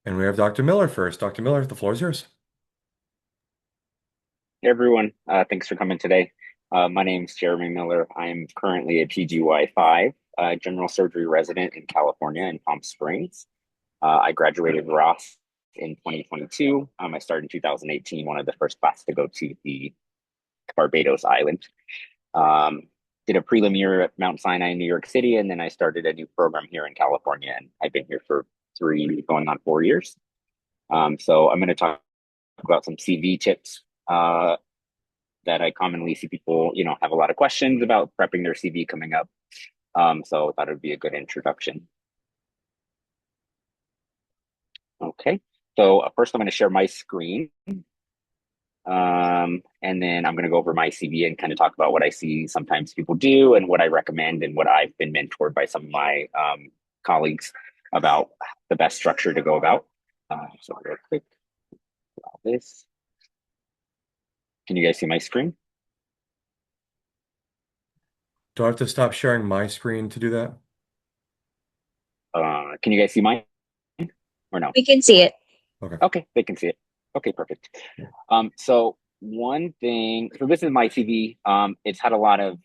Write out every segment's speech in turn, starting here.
And we have Dr. Miller first. Dr. Miller, the floor is yours. Hey everyone, thanks for coming today. My name is Jeremy Miller. I'm currently a PGY5 general surgery resident in California in Palm Springs. I graduated Ross in 2022. I started in 2018, one of the first classes to go to the Barbados Island. Um, did a prelim year at Mount Sinai in New York City, and then I started a new program here in California, and I've been here for going on 4 years. So I'm going to talk about some CV tips that I commonly see people, have a lot of questions about prepping their CV coming up. So I thought it would be a good introduction. Okay. So first I'm going to share my screen. And then I'm going to go over my CV and kind of talk about what I see sometimes people do and what I recommend and what I've been mentored by some of my colleagues about the best structure to go about. So real quick, about this. Can you guys see my screen? Do I have to stop sharing my screen to do that? Can you guys see mine or no? We can see it. Okay. Okay, they can see it. Okay, perfect. So one thing, so this is my CV. It's had a lot of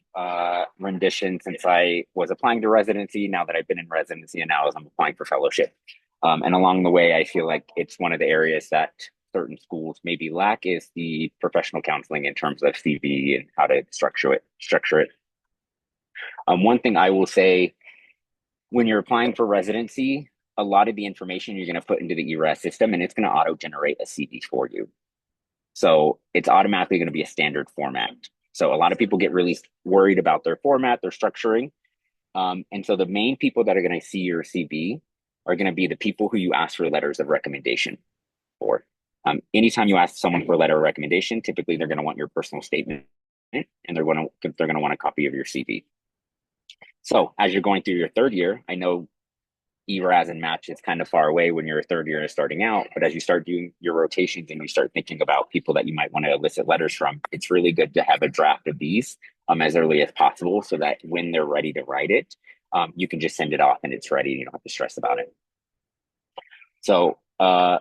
rendition since I was applying to residency. Now that I've been in residency, and now as I'm applying for fellowship, and along the way, I feel like it's one of the areas that certain schools maybe lack is the professional counseling in terms of CV and how to structure it. One thing I will say when you're applying for residency, a lot of the information you're going to put into the ERAS system, and it's going to auto generate a CV for you. So it's automatically going to be a standard format. So a lot of people get really worried about their format, their structuring. And so the main people that are going to see your CV are going to be the people who you ask for letters of recommendation for. Anytime you ask someone for a letter of recommendation, typically they're going to want your personal statement and they're going to want a copy of your CV. So as you're going through your third year, I know ERAS and match is kind of far away when you're a third year starting out. But as you start doing your rotations and you start thinking about people that you might want to elicit letters from, it's really good to have a draft of these as early as possible so that when they're ready to write it, you can just send it off and it's ready and you don't have to stress about it. So I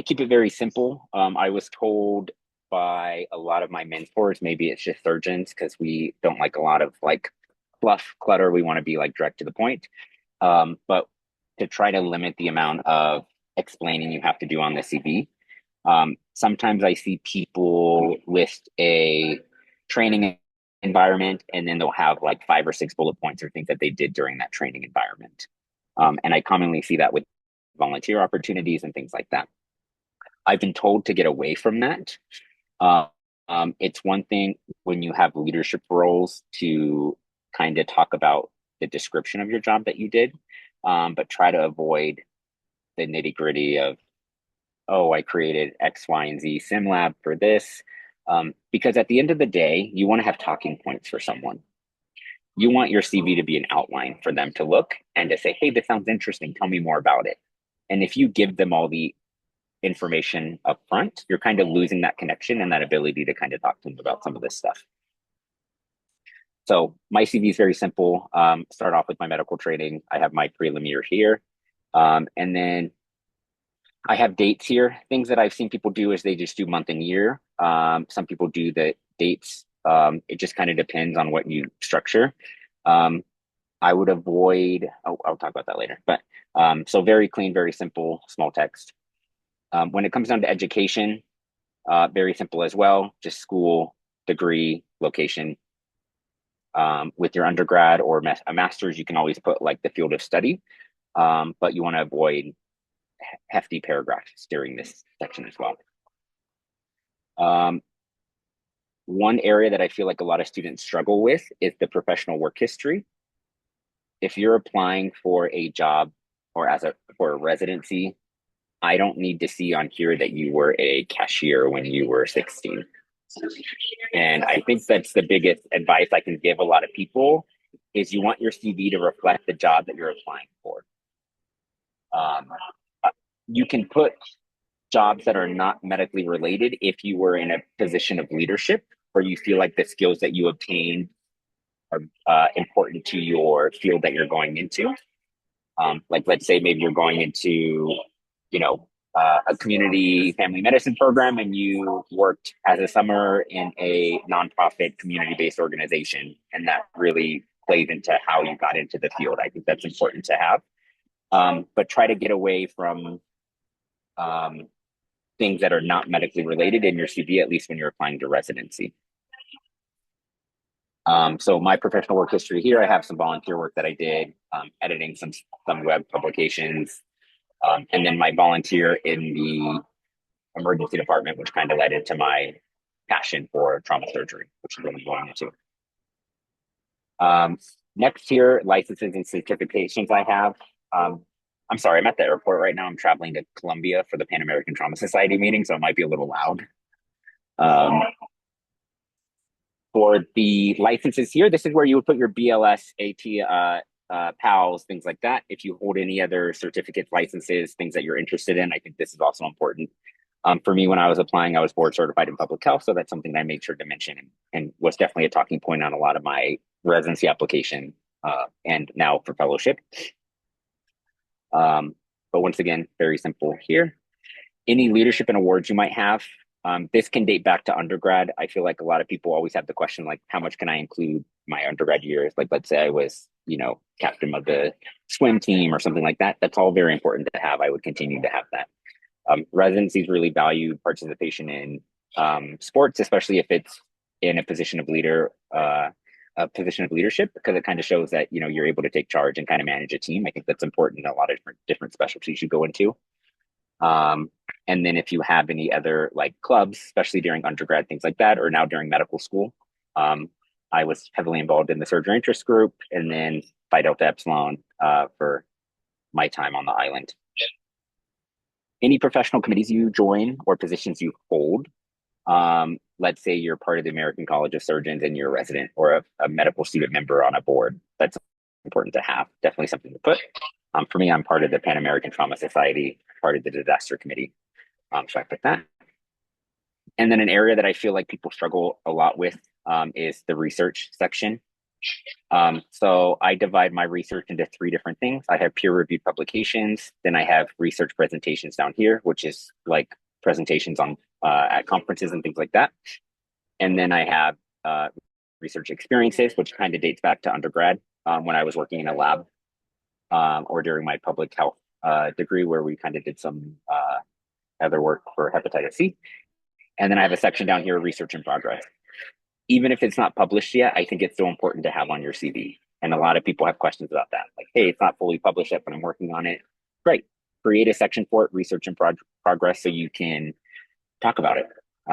keep it very simple. I was told by a lot of my mentors, maybe it's just surgeons because we don't like a lot of like fluff clutter. We want to be like direct to the point. But to try to limit the amount of explaining you have to do on the CV. Sometimes I see people list a training environment and then they'll have like 5 or 6 bullet points or things that they did during that training environment. And I commonly see that with volunteer opportunities and things like that. I've been told to get away from that. Uh, it's one thing when you have leadership roles to kind of talk about the description of your job that you did, but try to avoid the nitty gritty of, oh, I created X, Y, and Z sim lab for this. Because at the end of the day, you want to have talking points for someone. You want your CV to be an outline for them to look and to say, hey, this sounds interesting. Tell me more about it. And if you give them all the information up front, you're kind of losing that connection and that ability to kind of talk to them about some of this stuff. So my CV is very simple. Start off with my medical training. I have my prelim year here. And then I have dates here. Things that I've seen people do is they just do month and year. Some people do the dates. It just kind of depends on what you structure. Um, I would avoid, oh, I'll talk about that later. But so very clean, very simple, small text. When it comes down to education, very simple as well. Just school, degree, location. With your undergrad or a master's, you can always put like the field of study, but you want to avoid hefty paragraphs during this section as well. Um, one area that I feel like a lot of students struggle with is the professional work history. If you're applying for a job or for a residency, I don't need to see on here that you were a cashier when you were 16. And I think that's the biggest advice I can give a lot of people is you want your CV to reflect the job that you're applying for. Um, you can put jobs that are not medically related if you were in a position of leadership or you feel like the skills that you obtained are important to your field that you're going into. Like let's say maybe you're going into, you know, a community family medicine program and you worked as a summer in a nonprofit community-based organization, and that really plays into how you got into the field. I think that's important to have, but try to get away from um, things that are not medically related in your CV, at least when you're applying to residency. So my professional work history here, I have some volunteer work that I did, editing some web publications, and then my volunteer in the emergency department, which kind of led into my passion for trauma surgery, which is what I'm going into. Next here, licenses and certifications I have. I'm sorry, I'm at the airport right now. I'm traveling to Colombia for the Pan American Trauma Society meeting, so it might be a little loud. Um, for the licenses here, this is where you would put your BLS, AT, PALS, things like that. If you hold any other certificates, licenses, things that you're interested in, I think this is also important. For me, when I was applying, I was board certified in public health, so that's something that I made sure to mention and was definitely a talking point on a lot of my residency application and now for fellowship. But once again, very simple here. Any leadership and awards you might have. This can date back to undergrad. I feel like a lot of people always have the question, like, how much can I include my undergrad years? Like, let's say I was, captain of the swim team or something like that. That's all very important to have. I would continue to have that. Residencies really value participation in sports, especially if it's in a position of a position of leadership, because it kind of shows that you're able to take charge and kind of manage a team. I think that's important in a lot of different specialties you go into. And then if you have any other like clubs, especially during undergrad, things like that, or now during medical school, I was heavily involved in the surgery interest group and then Phi Delta Epsilon for my time on the island. Any professional committees you join or positions you hold. Let's say you're part of the American College of Surgeons and you're a resident or a medical student member on a board. That's important to have. Definitely something to put. For me, I'm part of the Pan American Trauma Society, part of the disaster committee. So I put that. And then an area that I feel like people struggle a lot with is the research section. So I divide my research into 3 different things. I have peer-reviewed publications, then I have research presentations down here, which is like presentations on at conferences and things like that. And then I have research experiences, which kind of dates back to undergrad when I was working in a lab or during my public health degree where we kind of did some other work for hepatitis C. And then I have a section down here, research in progress. Even if it's not published yet, I think it's so important to have on your CV. And a lot of people have questions about that. Like, hey, it's not fully published yet, but I'm working on it. Great. Create a section for it, research in progress, so you can talk about it.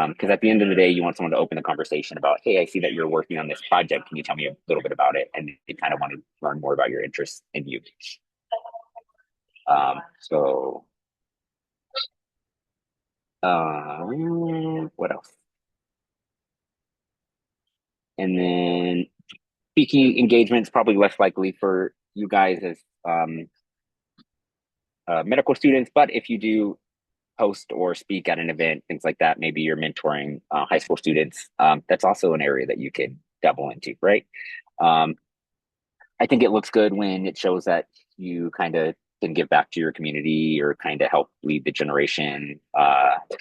Because at the end of the day, you want someone to open the conversation about, hey, I see that you're working on this project. Can you tell me a little bit about it? And they kind of want to learn more about your interests in you. What else? And then speaking engagements, probably less likely for you guys as medical students, but if you do host or speak at an event, things like that, maybe you're mentoring high school students, that's also an area that you could dabble into, right? I think it looks good when it shows that you kind of can give back to your community or kind of help lead the generation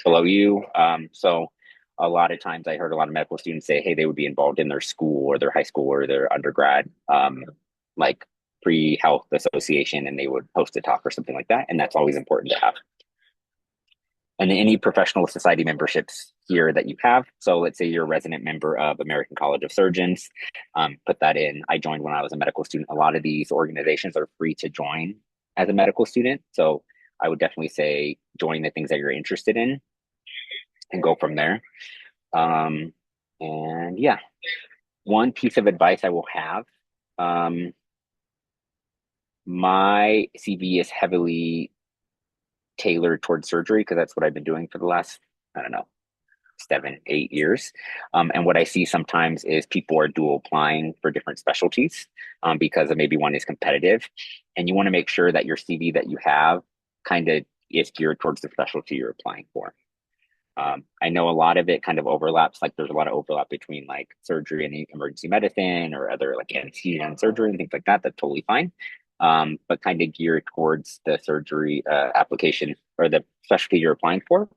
below you. So a lot of times I heard a lot of medical students say, hey, they would be involved in their school or their high school or their undergrad, like pre-health association, and they would host a talk or something like that. And that's always important to have. And any professional society memberships here that you have. So let's say you're a resident member of American College of Surgeons, put that in. I joined when I was a medical student. A lot of these organizations are free to join as a medical student. So I would definitely say join the things that you're interested in and go from there. And yeah, one piece of advice I will have, my CV is heavily tailored towards surgery because that's what I've been doing for the last, I don't know, 7, 8 years. And what I see sometimes is people are dual applying for different specialties because maybe one is competitive. And you want to make sure that your CV that you have kind of is geared towards the specialty you're applying for. I know a lot of it kind of overlaps, like there's a lot of overlap between like surgery and emergency medicine or other like anesthesia and surgery and things like that. That's totally fine. but kind of geared towards the surgery application or the specialty you're applying for.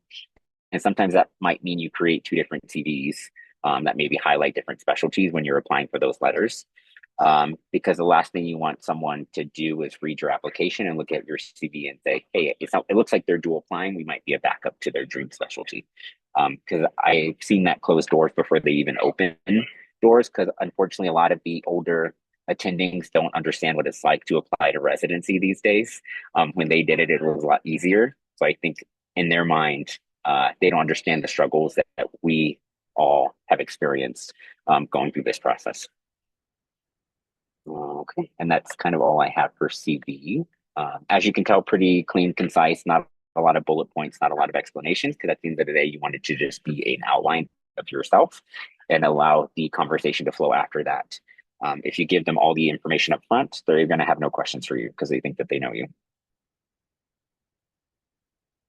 And sometimes that might mean you create two different CVs that maybe highlight different specialties when you're applying for those letters. Because the last thing you want someone to do is read your application and look at your CV and say, "Hey, it looks like they're dual applying. We might be a backup to their dream specialty." Because I've seen that close doors before they even open doors. Because unfortunately, a lot of the older attendings don't understand what it's like to apply to residency these days. When they did it, it was a lot easier. So I think in their mind, they don't understand the struggles that we all have experienced going through this process. Okay, and that's kind of all I have for CV. As you can tell, pretty clean, concise, not a lot of bullet points, not a lot of explanations, because at the end of the day, you wanted to just be an outline of yourself and allow the conversation to flow after that. If you give them all the information up front, they're going to have no questions for you because they think that they know you.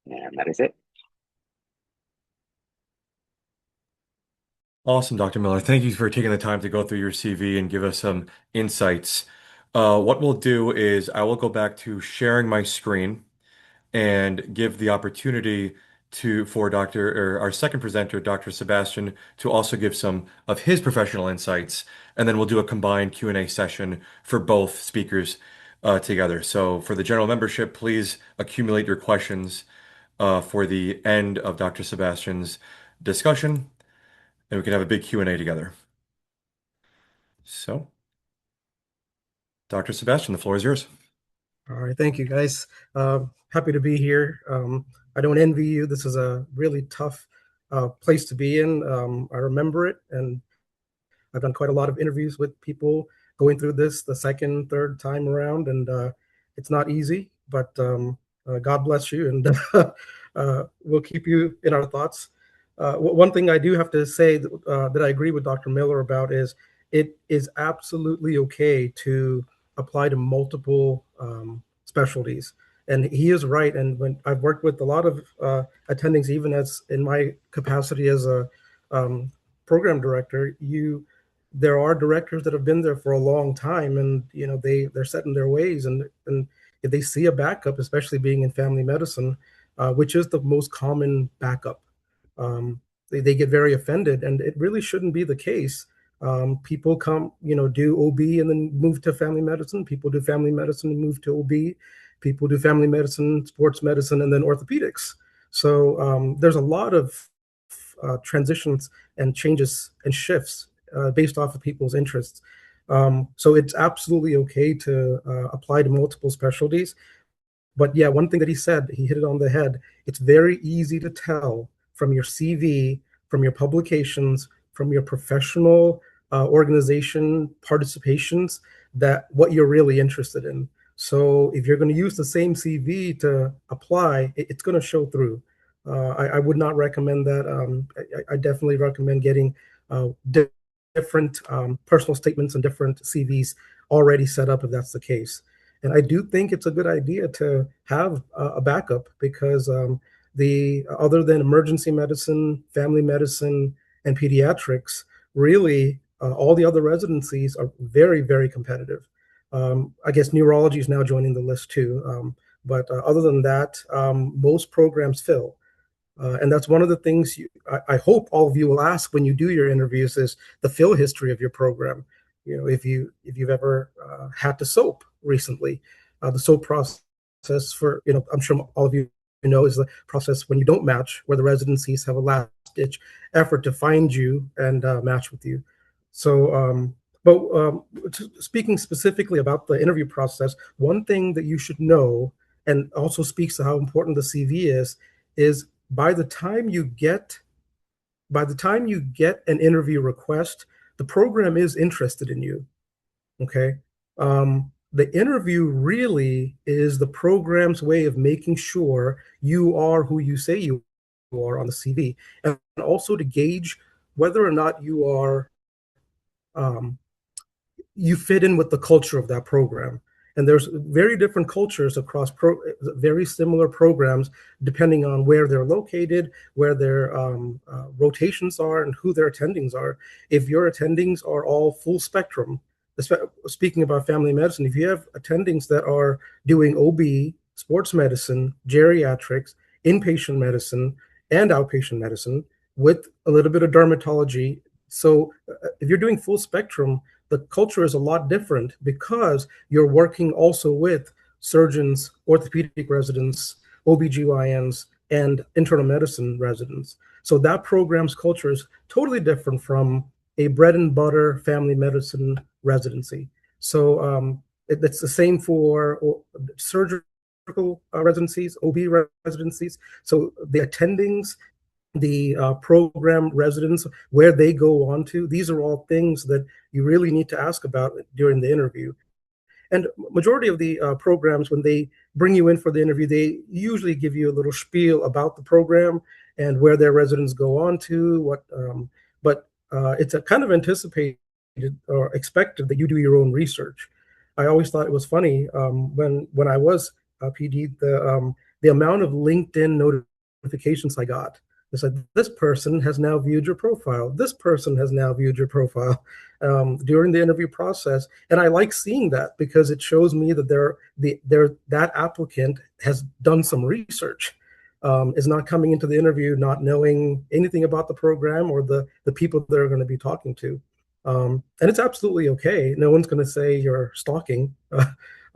And that is it. Awesome, Dr. Miller. Thank you for taking the time to go through your CV and give us some insights. What we'll do is I will go back to sharing my screen and give the opportunity for Dr. or our second presenter, Dr. Sebastian, to also give some of his professional insights, and then we'll do a combined Q&A session for both speakers together. So for the general membership, please accumulate your questions for the end of Dr. Sebastian's discussion, and we can have a big Q&A together. So, Dr. Sebastian, the floor is yours. All right, thank you, guys. Happy to be here. I don't envy you. This is a really tough place to be in. I remember it, and I've done quite a lot of interviews with people going through this the second, third time around, and it's not easy, but God bless you, and we'll keep you in our thoughts. One thing I do have to say that I agree with Dr. Miller about is it is absolutely okay to apply to multiple specialties. And he is right. And when I've worked with a lot of attendings, even as in my capacity as a program director, there are directors that have been there for a long time, and they're set in their ways, and if they see a backup, especially being in family medicine, which is the most common backup, they get very offended, and it really shouldn't be the case. People come, do OB and then move to family medicine. People do family medicine and move to OB. People do family medicine, sports medicine, and then orthopedics. So there's a lot of transitions and changes and shifts based off of people's interests. So it's absolutely okay to apply to multiple specialties. But yeah, one thing that he said, he hit it on the head. It's very easy to tell from your CV, from your publications, from your professional organization participations, that what you're really interested in. So if you're going to use the same CV to apply, it's going to show through. I would not recommend that. I definitely recommend getting different personal statements and different CVs already set up if that's the case. And I do think it's a good idea to have a backup, because other than emergency medicine, family medicine, and pediatrics, really all the other residencies are very, very competitive. I guess neurology is now joining the list too. But other than that, most programs fill. And that's one of the things I hope all of you will ask when you do your interviews is the fill history of your program. If you've ever had to SOAP recently, the SOAP process for, I'm sure all of you know, is the process when you don't match, where the residencies have a last ditch effort to find you and match with you. So, speaking specifically about the interview process, one thing that you should know, and also speaks to how important the CV is by the time you get an interview request, the program is interested in you. Okay. The interview really is the program's way of making sure you are who you say you are on the CV, and also to gauge whether or not you fit in with the culture of that program. And there's very different cultures across very similar programs, depending on where they're located, where their rotations are, and who their attendings are. If your attendings are all full spectrum, speaking about family medicine, if you have attendings that are doing OB, sports medicine, geriatrics, inpatient medicine, and outpatient medicine with a little bit of dermatology. So if you're doing full spectrum, the culture is a lot different because you're working also with surgeons, orthopedic residents, OBGYNs, and internal medicine residents. So that program's culture is totally different from a bread and butter family medicine residency. So it's the same for surgical residencies, OB residencies. So the attendings, the program residents, where they go on to, these are all things that you really need to ask about during the interview. And majority of the programs, when they bring you in for the interview, they usually give you a little spiel about the program and where their residents go on to. But it's a kind of anticipated or expected that you do your own research. I always thought it was funny when I was PD, the amount of LinkedIn notifications I got. It's like, this person has now viewed your profile. This person has now viewed your profile during the interview process. And I like seeing that because it shows me that that applicant has done some research, is not coming into the interview not knowing anything about the program or the people they're going to be talking to. And it's absolutely okay. No one's going to say you're stalking.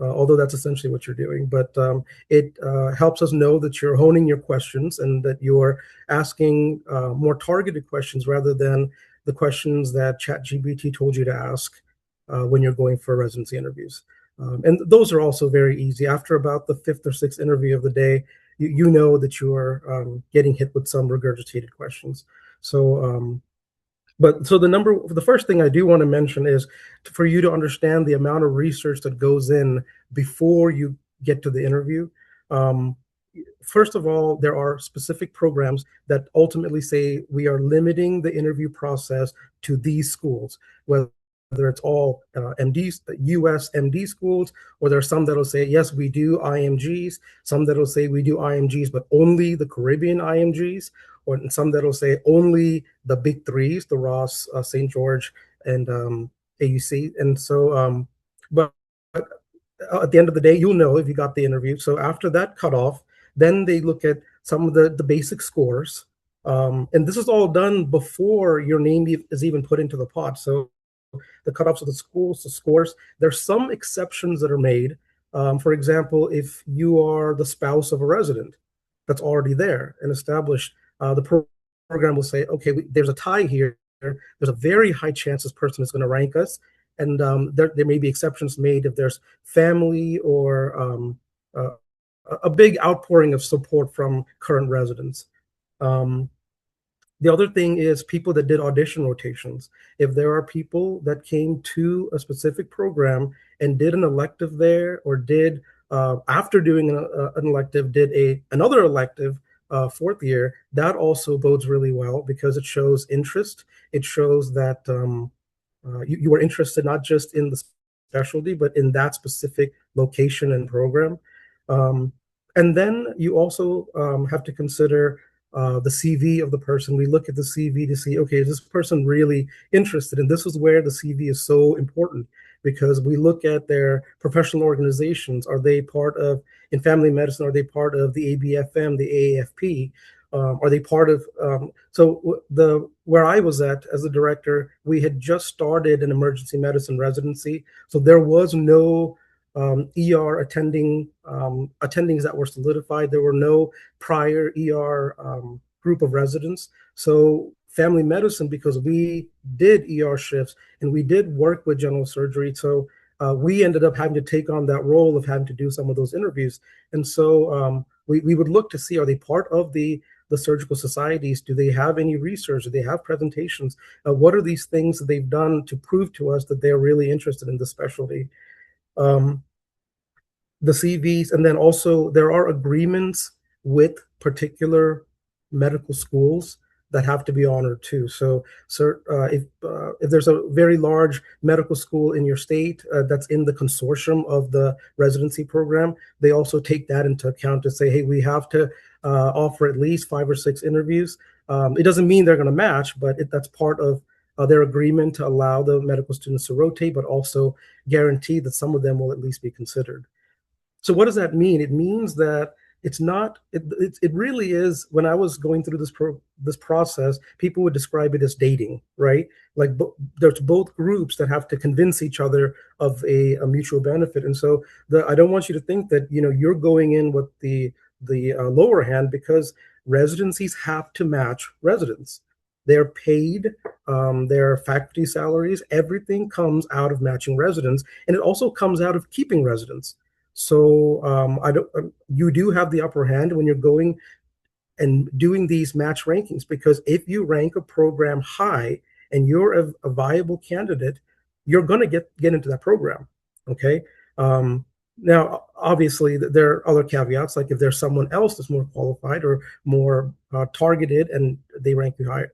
Although that's essentially what you're doing. But it helps us know that you're honing your questions and that you're asking more targeted questions rather than the questions that ChatGPT told you to ask when you're going for residency interviews. And those are also very easy. After about the fifth or sixth interview of the day, you know that you're getting hit with some regurgitated questions. So the first thing I do want to mention is for you to understand the amount of research that goes in before you get to the interview. First of all, there are specific programs that ultimately say we are limiting the interview process to these schools, whether it's all MDs, US MD schools, or there are some that'll say, yes, we do IMGs, some that'll say we do IMGs, but only the Caribbean IMGs, or some that'll say only the big threes, the Ross, St. George, and AUC. And so, but at the end of the day, you'll know if you got the interview. So after that cutoff, then they look at some of the basic scores. And this is all done before your name is even put into the pot. So the cutoffs of the schools, the scores, there's some exceptions that are made. For example, if you are the spouse of a resident that's already there and established, the program will say, okay, there's a tie here. There's a very high chance this person is going to rank us. And there may be exceptions made if there's family or a big outpouring of support from current residents. The other thing is people that did audition rotations. If there are people that came to a specific program and did an elective there, or did after doing an elective, did another elective fourth year, that also bodes really well because it shows interest. It shows that you are interested not just in the specialty, but in that specific location and program. And then you also have to consider the CV of the person. We look at the CV to see, okay, is this person really interested? And this is where the CV is so important, because we look at their professional organizations. Are they part of, in family medicine, are they part of the ABFM, the AAFP? Are they part of, where I was at as a director, we had just started an emergency medicine residency. So there was no ER attendings that were solidified. There were no prior ER group of residents. So family medicine, because we did ER shifts and we did work with general surgery, so we ended up having to take on that role of having to do some of those interviews. And so we would look to see, are they part of the surgical societies? Do they have any research? Do they have presentations? What are these things that they've done to prove to us that they're really interested in the specialty? The CVs, and then also there are agreements with particular medical schools that have to be honored too. So if there's a very large medical school in your state that's in the consortium of the residency program, they also take that into account to say, hey, we have to offer at least 5 or 6 interviews. It doesn't mean they're going to match, but that's part of their agreement to allow the medical students to rotate, but also guarantee that some of them will at least be considered. So what does that mean? It means that it's not. It really is. When I was going through this process, people would describe it as dating, right? Like there's both groups that have to convince each other of a mutual benefit, and so I don't want you to think that you're going in with the lower hand, because residencies have to match residents. They're paid, their faculty salaries, everything comes out of matching residents, and it also comes out of keeping residents. So I don't. You do have the upper hand when you're going and doing these match rankings, because if you rank a program high and you're a viable candidate, you're going to get into that program. Okay. Now, obviously, there are other caveats, like if there's someone else that's more qualified or more targeted, and they rank them higher,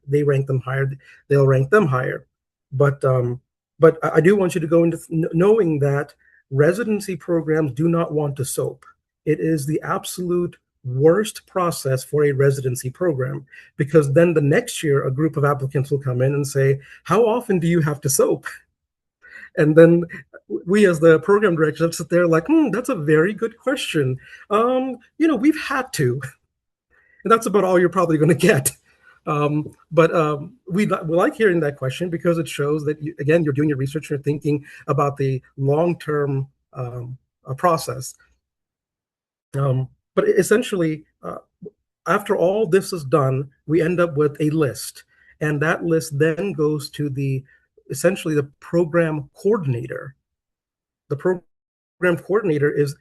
they'll rank them higher. But I do want you to go into knowing that residency programs do not want to SOAP. It is the absolute worst process for a residency program, because then the next year a group of applicants will come in and say, how often do you have to SOAP? And then we as the program directors sit there like, that's a very good question. We've had to. And that's about all you're probably going to get. But we like hearing that question, because it shows that, again, you're doing your research, you're thinking about the long-term process. But essentially, after all this is done, we end up with a list. And that list then goes to essentially the program coordinator. The program coordinator is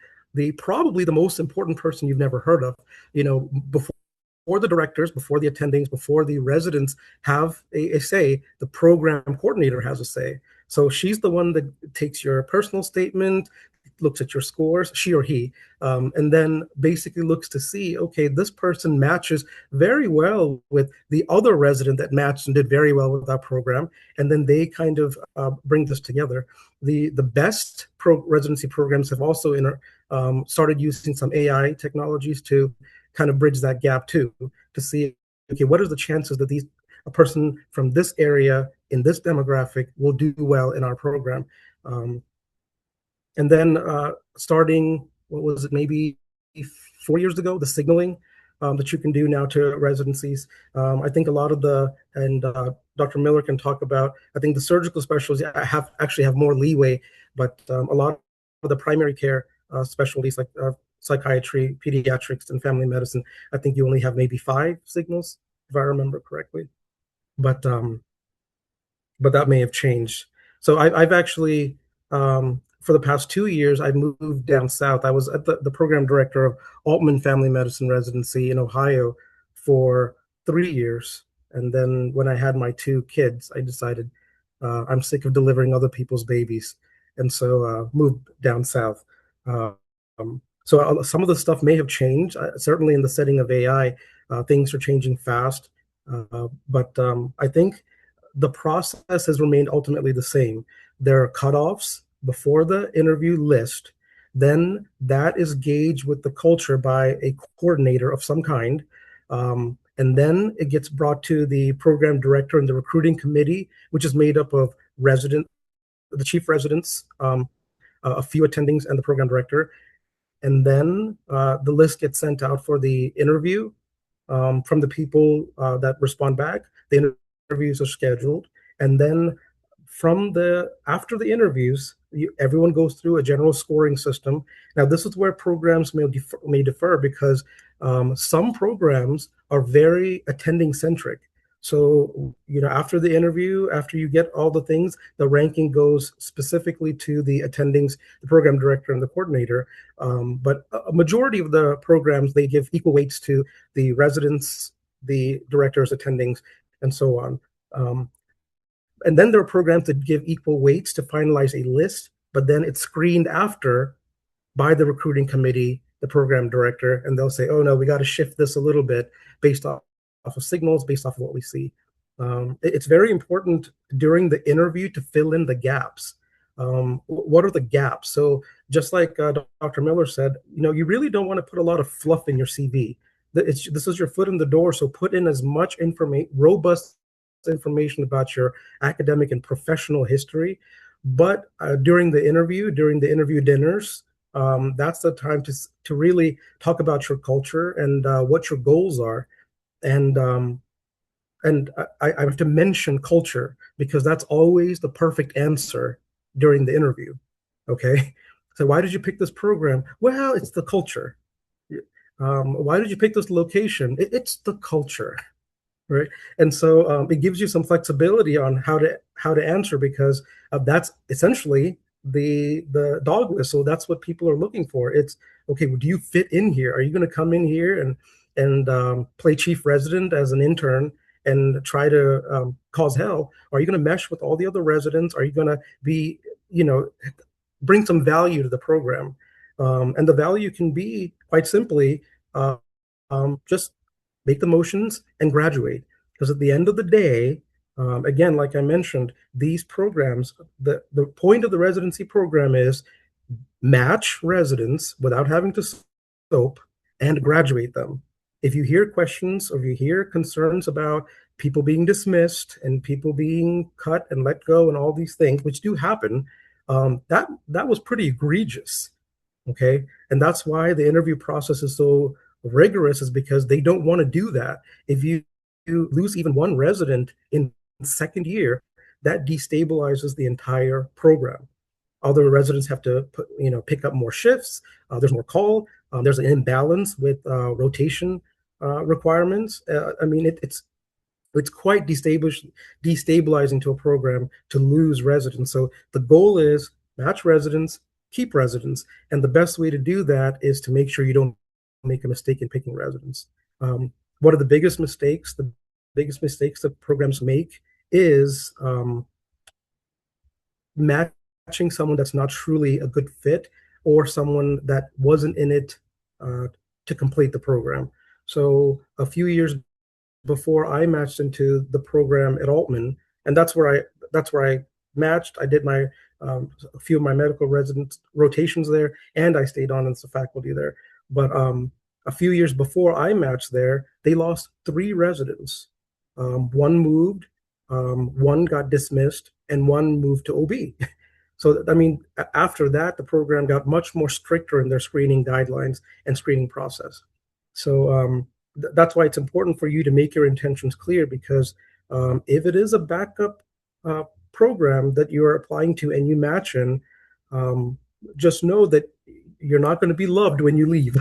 probably the most important person you've never heard of. Before the directors, before the attendings, before the residents have a say, the program coordinator has a say. So she's the one that takes your personal statement, looks at your scores, she or he, and then basically looks to see, okay, this person matches very well with the other resident that matched and did very well with that program, and then they kind of bring this together. The best residency programs have also started using some AI technologies to kind of bridge that gap too, to see, okay, what are the chances that a person from this area in this demographic will do well in our program. And then starting, what was it, maybe 4 years ago, the signaling that you can do now to residencies. I think a lot of and Dr. Miller can talk about, I think the surgical specialties actually have more leeway, but a lot of the primary care specialties like psychiatry, pediatrics, and family medicine, I think you only have maybe 5 signals, if I remember correctly. But that may have changed. So I've actually, for the past 2 years, I've moved down south. I was at the program director of Altman Family Medicine Residency in Ohio for 3 years. And then when I had my 2 kids, I decided I'm sick of delivering other people's babies. And so moved down south. So some of the stuff may have changed. Certainly in the setting of AI, things are changing fast. But I think the process has remained ultimately the same. There are cutoffs before the interview list. Then that is gauged with the culture by a coordinator of some kind. And then it gets brought to the program director and the recruiting committee, which is made up of the chief residents, a few attendings, and the program director. And then the list gets sent out for the interview from the people that respond back. The interviews are scheduled, and then after the interviews, everyone goes through a general scoring system. Now, this is where programs may differ, because some programs are very attending centric. So, after the interview, after you get all the things, the ranking goes specifically to the attendings, the program director, and the coordinator. But a majority of the programs, they give equal weights to the residents, the directors, attendings, and so on. And then there are programs that give equal weights to finalize a list, but then it's screened after by the recruiting committee, the program director, and they'll say, oh no, we got to shift this a little bit based off of signals, based off of what we see. It's very important during the interview to fill in the gaps. What are the gaps? So just like Dr. Miller said, you really don't want to put a lot of fluff in your CV. This is your foot in the door, so put in as much robust information about your academic and professional history. But during the interview dinners, that's the time to really talk about your culture and what your goals are. And I have to mention culture because that's always the perfect answer during the interview. Okay, so why did you pick this program? Well, it's the culture. Why did you pick this location? It's the culture, right? And so it gives you some flexibility on how to answer because that's essentially the dog whistle. That's what people are looking for. It's okay. Well, do you fit in here? Are you going to come in here and play chief resident as an intern and try to cause hell? Are you going to mesh with all the other residents? Are you going to be, bring some value to the program? And the value can be quite simply uh, just make the motions and graduate. Because at the end of the day, again, like I mentioned, these programs, the point of the residency program is match residents without having to soap and graduate them. If you hear questions or if you hear concerns about people being dismissed and people being cut and let go and all these things, which do happen, that was pretty egregious. Okay, and that's why the interview process is so rigorous, is because they don't want to do that. If you lose even one resident in second year, that destabilizes the entire program. Other residents have to pick up more shifts. There's more call. There's an imbalance with rotation requirements. I mean, it's quite destabilizing to a program to lose residents. So the goal is match residents, keep residents, and the best way to do that is to make sure you don't make a mistake in picking residents. One of the biggest mistakes, that programs make is matching someone that's not truly a good fit or someone that wasn't in it to complete the program. So a few years before I matched into the program at Altman, and that's where I matched. I did a few of my medical residence rotations there, and I stayed on as a faculty there. But a few years before I matched there, they lost 3 residents. One moved, one got dismissed, and one moved to OB. So, I mean, after that, the program got much more stricter in their screening guidelines and screening process. So that's why it's important for you to make your intentions clear, because if it is a backup program that you're applying to and you match in, just know that you're not going to be loved when you leave.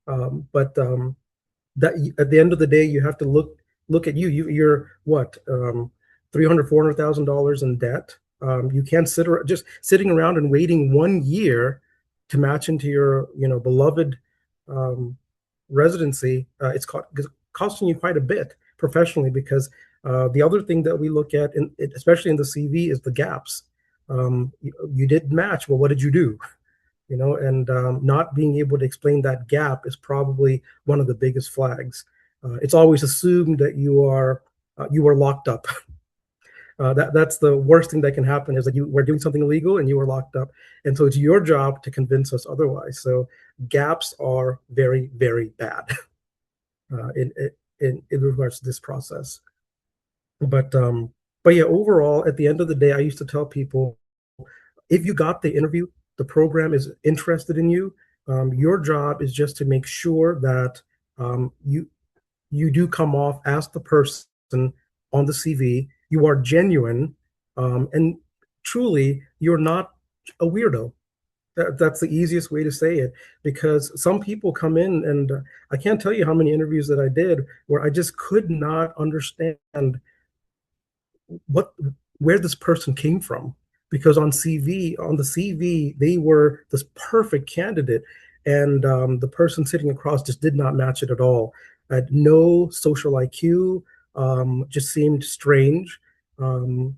But that at the end of the day, you have to look at you. You're what, $300,000-$400,000 in debt. You can't just sitting around and waiting 1 year to match into your beloved residency. It's costing you quite a bit professionally, because the other thing that we look at, especially in the CV, is the gaps. You did match. Well, what did you do? And not being able to explain that gap is probably one of the biggest flags. It's always assumed that you are locked up. That's the worst thing that can happen, is that you were doing something illegal and you were locked up. And so it's your job to convince us otherwise. So gaps are very, very bad in regards to this process. But yeah, overall, at the end of the day, I used to tell people, if you got the interview, the program is interested in you. Your job is just to make sure that you do come off as the person on the CV. You are genuine, and truly, you're not a weirdo. That's the easiest way to say it, because some people come in, and I can't tell you how many interviews that I did where I just could not understand where this person came from, because on the CV they were this perfect candidate, and the person sitting across just did not match it at all. Had no social IQ, just seemed strange. The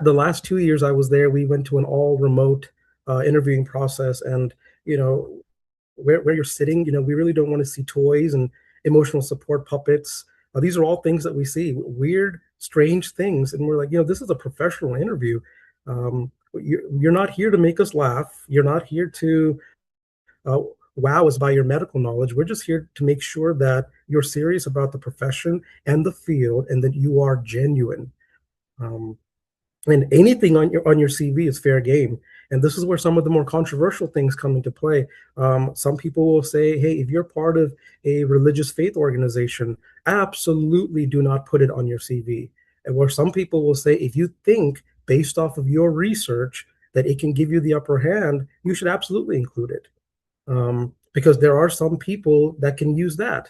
last 2 years I was there, we went to an all remote interviewing process, and where you're sitting, we really don't want to see toys and emotional support puppets. These are all things that we see, weird, strange things, and we're like, this is a professional interview. You're not here to make us laugh. You're not here to wow us by your medical knowledge. We're just here to make sure that you're serious about the profession and the field, and that you are genuine. Um, and anything on your CV is fair game. And this is where some of the more controversial things come into play. Some people will say, "Hey, if you're part of a religious faith organization, absolutely do not put it on your CV." And where some people will say, "If you think based off of your research that it can give you the upper hand, you should absolutely include it." Because there are some people that can use that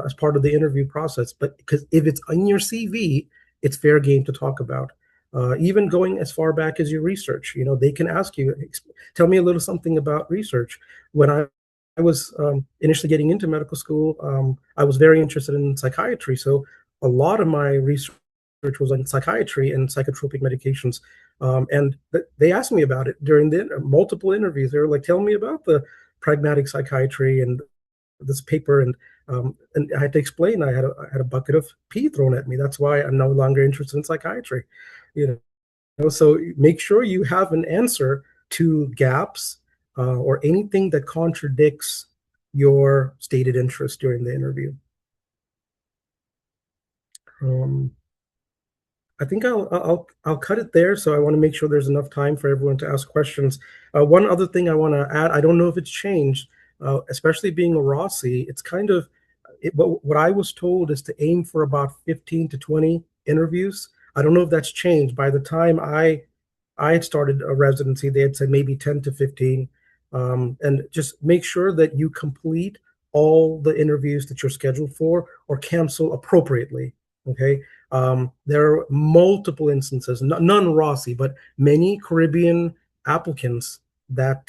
as part of the interview process. But because if it's on your CV, it's fair game to talk about. Even going as far back as your research, they can ask you, tell me a little something about research. When I was initially getting into medical school, I was very interested in psychiatry. So a lot of my research was on psychiatry and psychotropic medications. And they asked me about it during the multiple interviews. They were like, tell me about the pragmatic psychiatry and this paper. And I had to explain I had a bucket of pee thrown at me. That's why I'm no longer interested in psychiatry. You so make sure you have an answer to gaps or anything that contradicts your stated interest during the interview. Um, I think I'll cut it there. So I want to make sure there's enough time for everyone to ask questions. One other thing I want to add, I don't know if it's changed, especially being a Rossi. It's kind of what I was told is to aim for about 15 to 20 interviews. I don't know if that's changed. By the time I had started a residency, they had said maybe 10 to 15. And just make sure that you complete all the interviews that you're scheduled for or cancel appropriately. Okay. There are multiple instances, none Rossi, but many Caribbean applicants that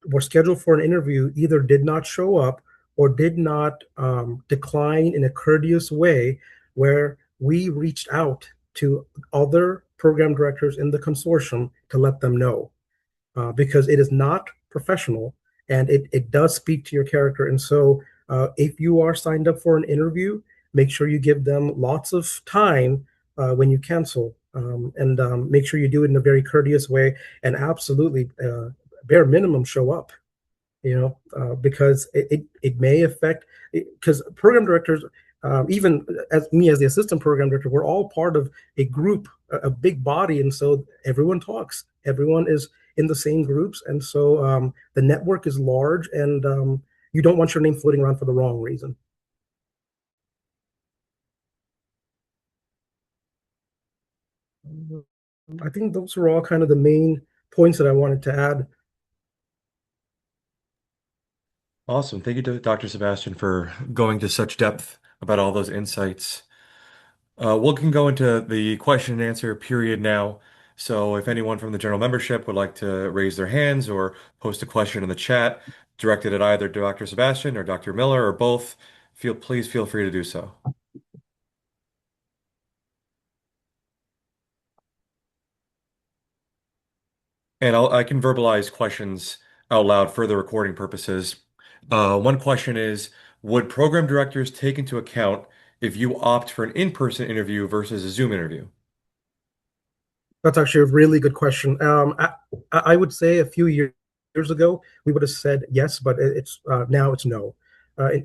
were scheduled for an interview either did not show up or did not decline in a courteous way, where we reached out to other program directors in the consortium to let them know, because it is not professional and it does speak to your character. And so if you are signed up for an interview, make sure you give them lots of time when you cancel, and make sure you do it in a very courteous way, and absolutely bare minimum show up, because it may affect, because program directors, even as me as the assistant program director, we're all part of a group, a big body. And so everyone talks, everyone is in the same groups. And so the network is large, and you don't want your name floating around for the wrong reason. I think those are all kind of the main points that I wanted to add. Awesome. Thank you to Dr. Sebastian for going to such depth about all those insights. We can go into the question and answer period now. So if anyone from the general membership would like to raise their hands or post a question in the chat directed at either Dr. Sebastian or Dr. Miller or both, please feel free to do so. And I can verbalize questions out loud for the recording purposes. One question is, would program directors take into account if you opt for an in-person interview versus a Zoom interview? That's actually a really good question. I would say a few years ago, we would have said yes, but it's now it's no.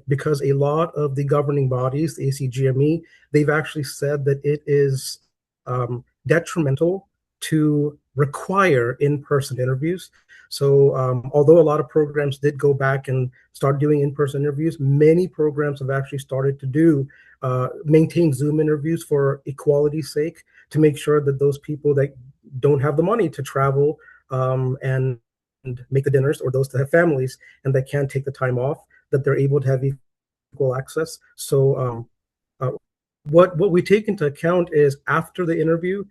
Because a lot of the governing bodies, the ACGME, they've actually said that it is detrimental to require in-person interviews. So although a lot of programs did go back and start doing in-person interviews, many programs have actually started to do maintain Zoom interviews for equality's sake, to make sure that those people that don't have the money to travel and make the dinners, or those that have families and that can't take the time off, that they're able to have equal access. So what we take into account is, after the interview,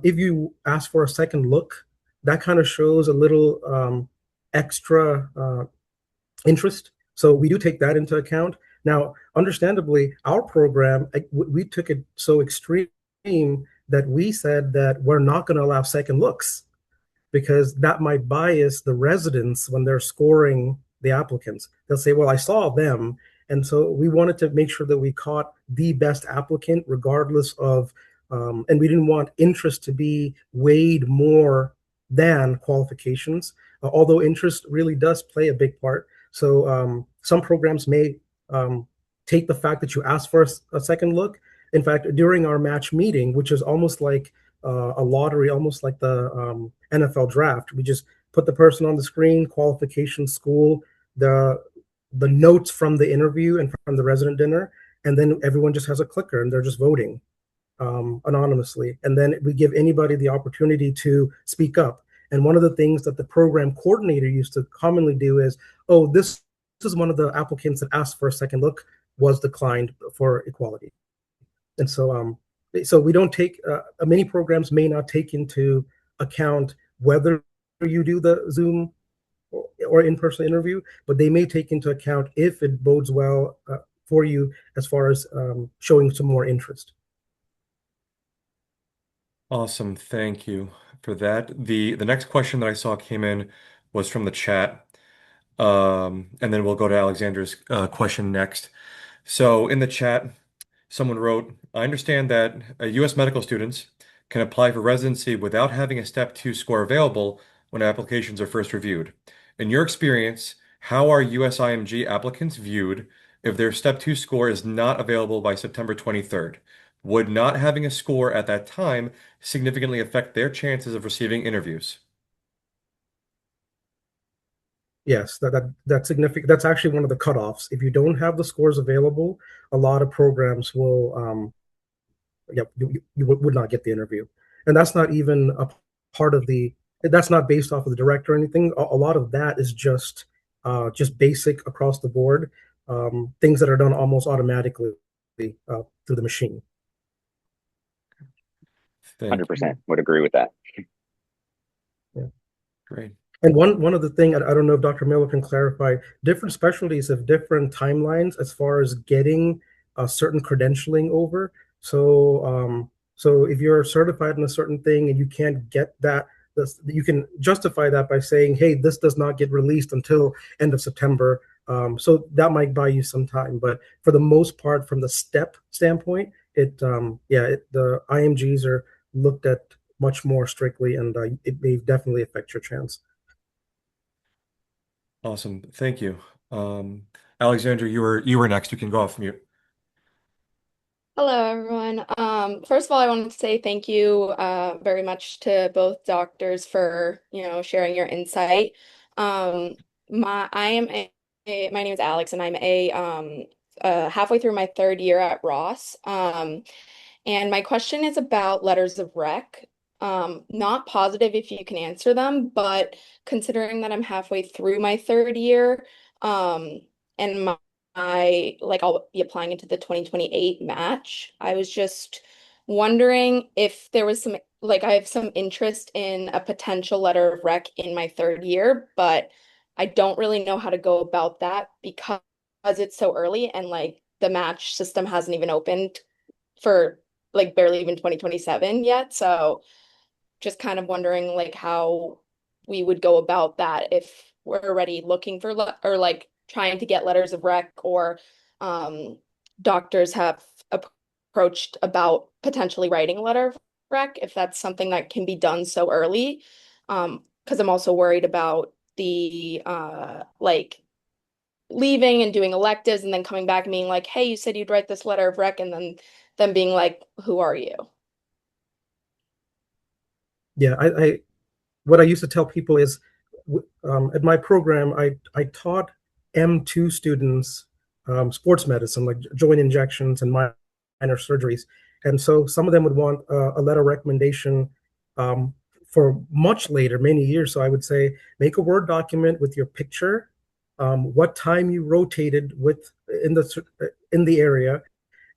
if you ask for a second look, that kind of shows a little extra interest. So we do take that into account. Now, understandably, our program, we took it so extreme that we said that we're not going to allow second looks, because that might bias the residents when they're scoring the applicants. They'll say, well, I saw them. And so we wanted to make sure that we caught the best applicant, regardless of, and we didn't want interest to be weighed more than qualifications, although interest really does play a big part. So some programs may take the fact that you asked for a second look. In fact, during our match meeting, which is almost like a lottery, almost like the NFL draft, we just put the person on the screen, qualification, school, the the notes from the interview and from the resident dinner, and then everyone just has a clicker and they're just voting anonymously. And then we give anybody the opportunity to speak up. And one of the things that the program coordinator used to commonly do is, oh, this is one of the applicants that asked for a second look was declined for equality. And so we don't take, many programs may not take into account whether you do the Zoom or in-person interview, but they may take into account if it bodes well for you as far as showing some more interest. Awesome. Thank you for that. The next question that I saw came in was from the chat. And then we'll go to Alexander's question next. So in the chat, someone wrote, I understand that U.S. medical students can apply for residency without having a Step 2 score available when applications are first reviewed. In your experience, how are USIMG applicants viewed if their Step 2 score is not available by September 23rd? Would not having a score at that time significantly affect their chances of receiving interviews? Yes, that's significant. That's actually one of the cutoffs. If you don't have the scores available, a lot of programs will, yeah, you would not get the interview, and that's not even a part of the. That's not based off of the director or anything. A lot of that is just basic across the board, things that are done almost automatically through the machine. Thank you. 100% would agree with that. Yeah. Great. And one other thing, I don't know if Dr. Miller can clarify, different specialties have different timelines as far as getting a certain credentialing over. So if you're certified in a certain thing and you can't get that, you can justify that by saying, hey, this does not get released until end of September. So that might buy you some time. But for the most part, from the step standpoint, the IMGs are looked at much more strictly, and it may definitely affect your chance. Awesome. Thank you. Alexander, you were next. You can go off mute. Hello, everyone. First of all, I wanted to say thank you very much to both doctors for, sharing your insight. My name is Alex, and I'm halfway through my third year at Ross. And my question is about letters of rec. Not positive if you can answer them, but considering that I'm halfway through my third year, and I'll be applying into the 2028 match. I was just wondering if there was I have some interest in a potential letter of rec in my third year, but I don't really know how to go about that because it's so early and the match system hasn't even opened for barely even 2027 yet. So just kind of wondering how we would go about that if we're already looking for trying to get letters of rec, or doctors have approached about potentially writing a letter of rec, if that's something that can be done so early. Because I'm also worried about the leaving and doing electives and then coming back and being like, hey, you said you'd write this letter of rec, and then them being like, who are you? Yeah, what I used to tell people is at my program, I taught M2 students sports medicine, like joint injections and minor surgeries. And so some of them would want a letter of recommendation for much later, many years. So I would say, make a Word document with your picture, what time you rotated in the area,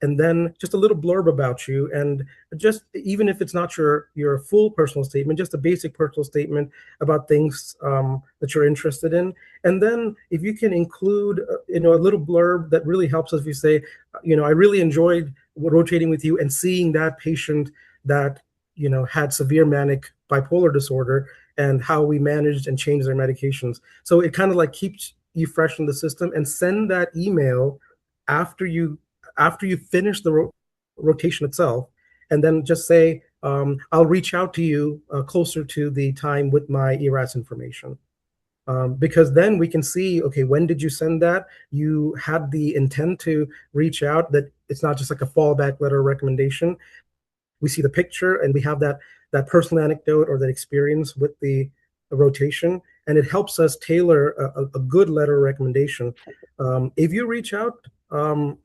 and then just a little blurb about you, and just even if it's not your full personal statement, just a basic personal statement about things that you're interested in. And then if you can include a little blurb that really helps us, if you say, I really enjoyed rotating with you and seeing that patient that had severe manic bipolar disorder and how we managed and changed their medications. So it kind of keeps you fresh in the system, and send that email after you finish the rotation itself, and then just say, I'll reach out to you closer to the time with my ERAS information. Because then we can see, okay, when did you send that? You had the intent to reach out, that it's not just like a fallback letter recommendation. We see the picture and we have that personal anecdote or that experience with the rotation, and it helps us tailor a good letter recommendation. If you reach out even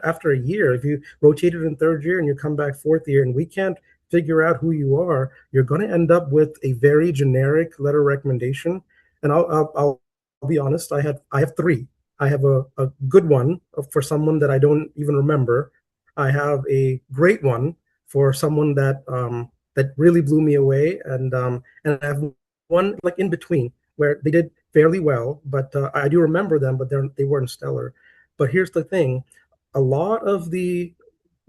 after a year, if you rotated in third year and you come back fourth year and we can't figure out who you are, you're going to end up with a very generic letter recommendation. And I'll be honest, I have three. I have a good one for someone that I don't even remember. I have a great one for someone that really blew me away, and I have one like in between where they did fairly well, but I do remember them, but they weren't stellar. But here's the thing: a lot of the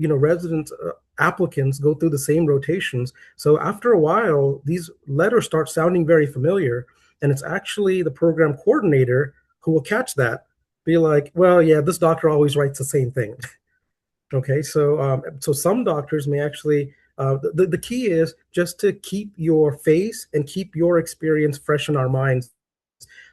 resident applicants go through the same rotations. So after a while, these letters start sounding very familiar, and it's actually the program coordinator who will catch that, be like, "Well, yeah, this doctor always writes the same thing." Okay, so some doctors may actually. The key is just to keep your face and keep your experience fresh in our minds.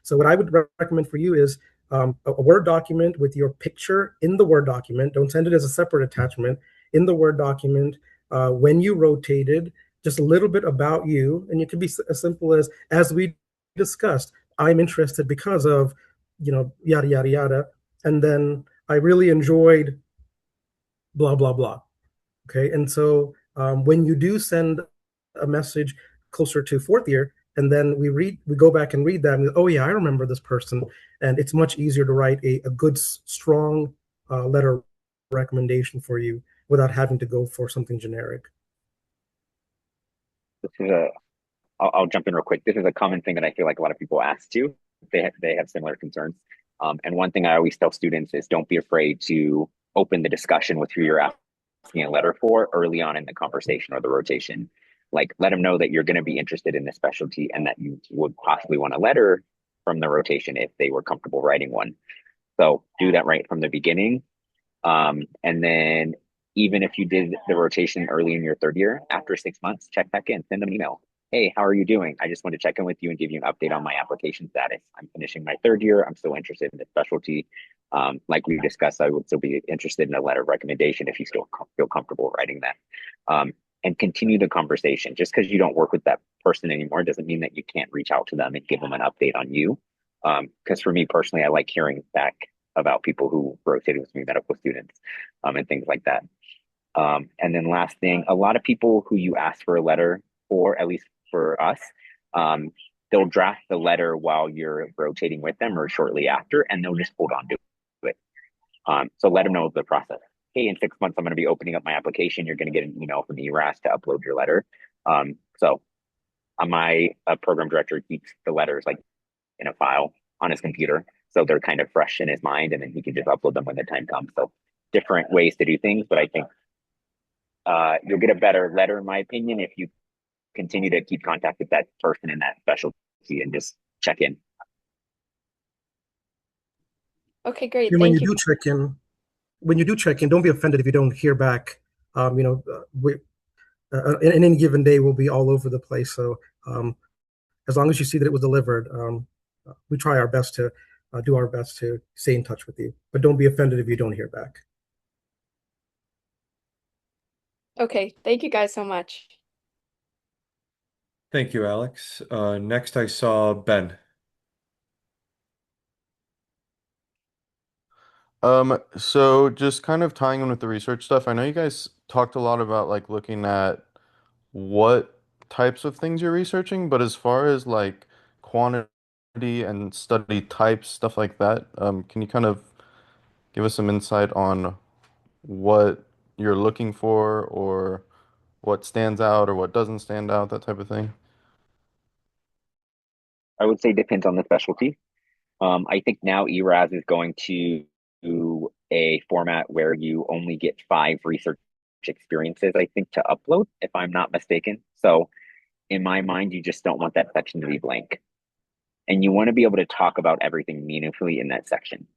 So what I would recommend for you is a Word document with your picture in the Word document. Don't send it as a separate attachment. In the Word document, when you rotated, just a little bit about you, and it could be as simple as we discussed. I'm interested because of, yada yada yada, and then I really enjoyed blah blah blah. Okay, and so when you do send a message closer to fourth year, and then we go back and read that, and oh yeah, I remember this person, and it's much easier to write a good strong letter recommendation for you without having to go for something generic. This is I'll jump in real quick. This is a common thing that I feel like a lot of people ask too. They have similar concerns. And one thing I always tell students is don't be afraid to open the discussion with who you're asking a letter for early on in the conversation or the rotation. Like let them know that you're going to be interested in this specialty and that you would possibly want a letter from the rotation if they were comfortable writing one. So do that right from the beginning. And then even if you did the rotation early in your third year, after 6 months, check back in, send them an email. Hey, how are you doing? I just want to check in with you and give you an update on my application status. I'm finishing my third year. I'm still interested in the specialty. Like we discussed, I would still be interested in a letter of recommendation if you still feel comfortable writing that. And continue the conversation. Just because you don't work with that person anymore doesn't mean that you can't reach out to them and give them an update on you. Because for me personally, I like hearing back about people who rotated with me, medical students, and things like that. And then last thing, a lot of people who you ask for a letter for, at least for us, they'll draft the letter while you're rotating with them or shortly after, and they'll just hold on to it. So let them know the process. Hey, in 6 months, I'm going to be opening up my application. You're going to get an email from the ERAS to upload your letter. So my program director keeps the letters like in a file on his computer. So they're kind of fresh in his mind, and then he can just upload them when the time comes. So different ways to do things, but I think you'll get a better letter, in my opinion, if you continue to keep contact with that person in that specialty and just check in. Okay, great. And Thank you. When you do check in, don't be offended if you don't hear back. In any given day, we'll be all over the place. So as long as you see that it was delivered, we try our best to do our best to stay in touch with you. But don't be offended if you don't hear back. Okay, thank you guys so much. Thank you, Alex. Next, I saw Ben. So just kind of tying in with the research stuff, I know you guys talked a lot about like looking at what types of things you're researching, but as far as like quantity and study types, stuff like that, can you kind of give us some insight on what you're looking for or what stands out or what doesn't stand out, that type of thing? I would say depends on the specialty. I think now ERAS is going to a format where you only get 5 research experiences, I think, to upload, if I'm not mistaken. So in my mind, you just don't want that section to be blank. And you want to be able to talk about everything meaningfully in that section.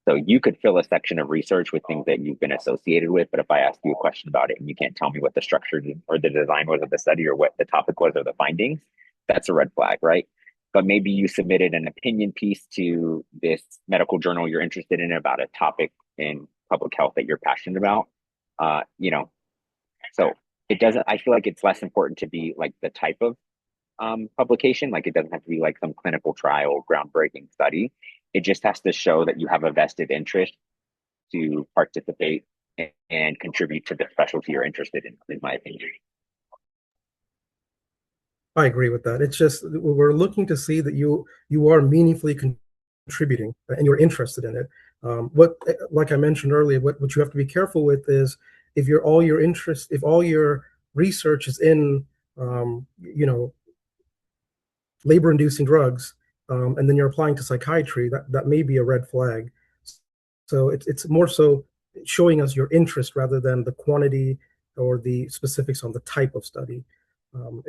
So you could fill a section of research with things that you've been associated with, but if I ask you a question about it and you can't tell me what the structure or the design was of the study or what the topic was or the findings, that's a red flag, right? But maybe you submitted an opinion piece to this medical journal you're interested in about a topic in public health that you're passionate about. You know, so it doesn't, I feel like it's less important to be like the type of publication. Like it doesn't have to be like some clinical trial, groundbreaking study. It just has to show that you have a vested interest to participate and contribute to the specialty you're interested in my opinion. I agree with that. It's just we're looking to see that you are meaningfully contributing and you're interested in it. What, like I mentioned earlier, what you have to be careful with is if all your interest, if all your research is in, you know, labor-inducing drugs, and then you're applying to psychiatry, that may be a red flag. So it's more so showing us your interest rather than the quantity or the specifics on the type of study.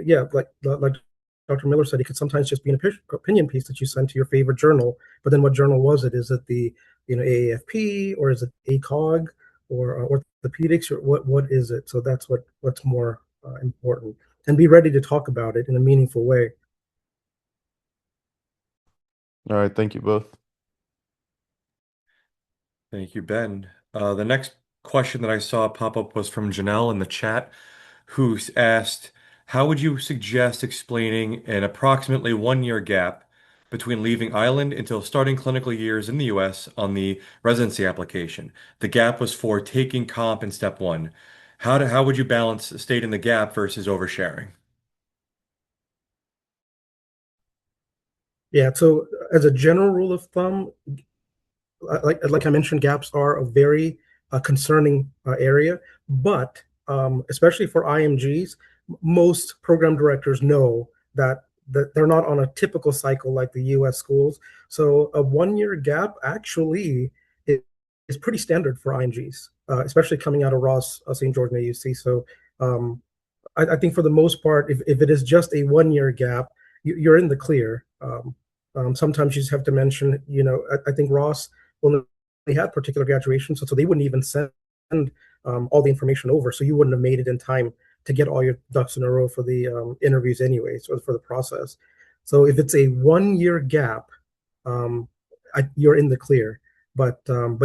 Yeah, like Dr. Miller said, it could sometimes just be an opinion piece that you send to your favorite journal. But then what journal was it? Is it the AAFP or is it ACOG or orthopedics or what is it? So that's what's more important. And be ready to talk about it in a meaningful way. All right, thank you both. Thank you, Ben. The next question that I saw pop up was from Janelle in the chat, who asked, how would you suggest explaining an approximately 1 year gap between leaving Ireland until starting clinical years in the US on the residency application? The gap was for taking comp in step one. How would you balance stating the gap versus oversharing? Yeah, so as a general rule of thumb, like I mentioned, gaps are a very concerning area, but especially for IMGs, most program directors know that they're not on a typical cycle like the U.S. schools. So a 1 year gap actually is pretty standard for IMGs, especially coming out of Ross, St. George, and AUC. So I think for the most part, if it is just a 1 year gap, you're in the clear. Sometimes you just have to mention, I think Ross only had particular graduation, so they wouldn't even send all the information over, so you wouldn't have made it in time to get all your ducks in a row for the interviews anyways, or for the process. So if it's a 1 year gap, you're in the clear, but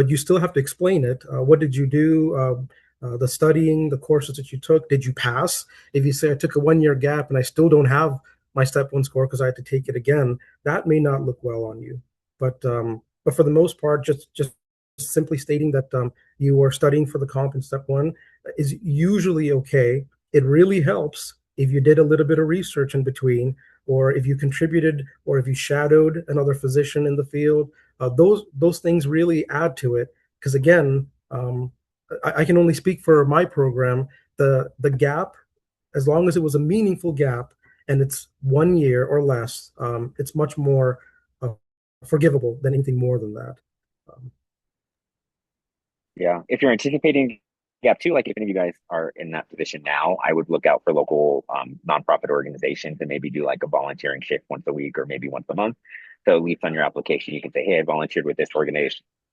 you still have to explain it. What did you do? The studying, the courses that you took, did you pass? If you say I took a 1 year gap and I still don't have my step one score because I had to take it again, that may not look well on you. But for the most part, just simply stating that you are studying for the comp in step one is usually okay. It really helps if you did a little bit of research in between, or if you contributed, or if you shadowed another physician in the field. Those things really add to it. Because again, I can only speak for my program. The gap, as long as it was a meaningful gap and it's 1 year or less, it's much more forgivable than anything more than that. Yeah, if you're anticipating gap two, like if any of you guys are in that position now, I would look out for local nonprofit organizations and maybe do like a volunteering shift once a week or maybe once a month. So at least on your application, you can say, hey, I volunteered with this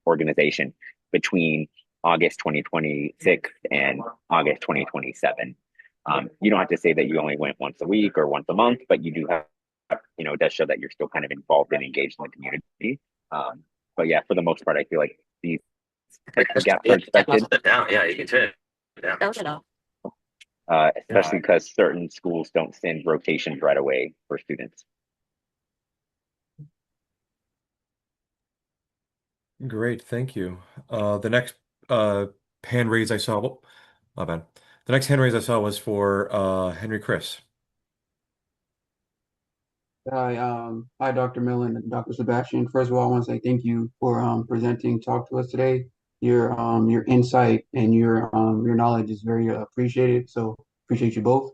organization between August 2026 and August 2027. You don't have to say that you only went once a week or once a month, but you do have, it does show that you're still kind of involved and engaged in the community. But yeah, for the most part, I feel like these gaps are expected. Down. Yeah, you can turn it down. Especially because certain schools don't send rotations right away for students. Great, thank you. The next hand raise I saw, oh, my bad. The next hand raise I saw was for Henry Chris. Hi, Dr. Millen and Dr. Sebastian. First of all, I want to say thank you for presenting talk to us today. Your insight and your knowledge is very appreciated. So appreciate you both.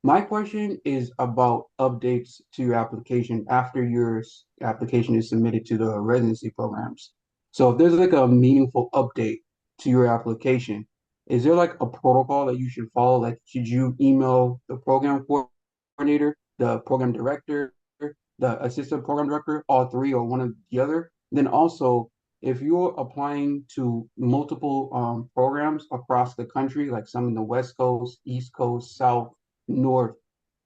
My question is about updates to your application after your application is submitted to the residency programs. So if there's like a meaningful update to your application, is there like a protocol that you should follow? Like, should you email the program coordinator, the program director, the assistant program director, all three or one or the other? Then also, if you're applying to multiple programs across the country, like some in the West Coast, East Coast, South, North,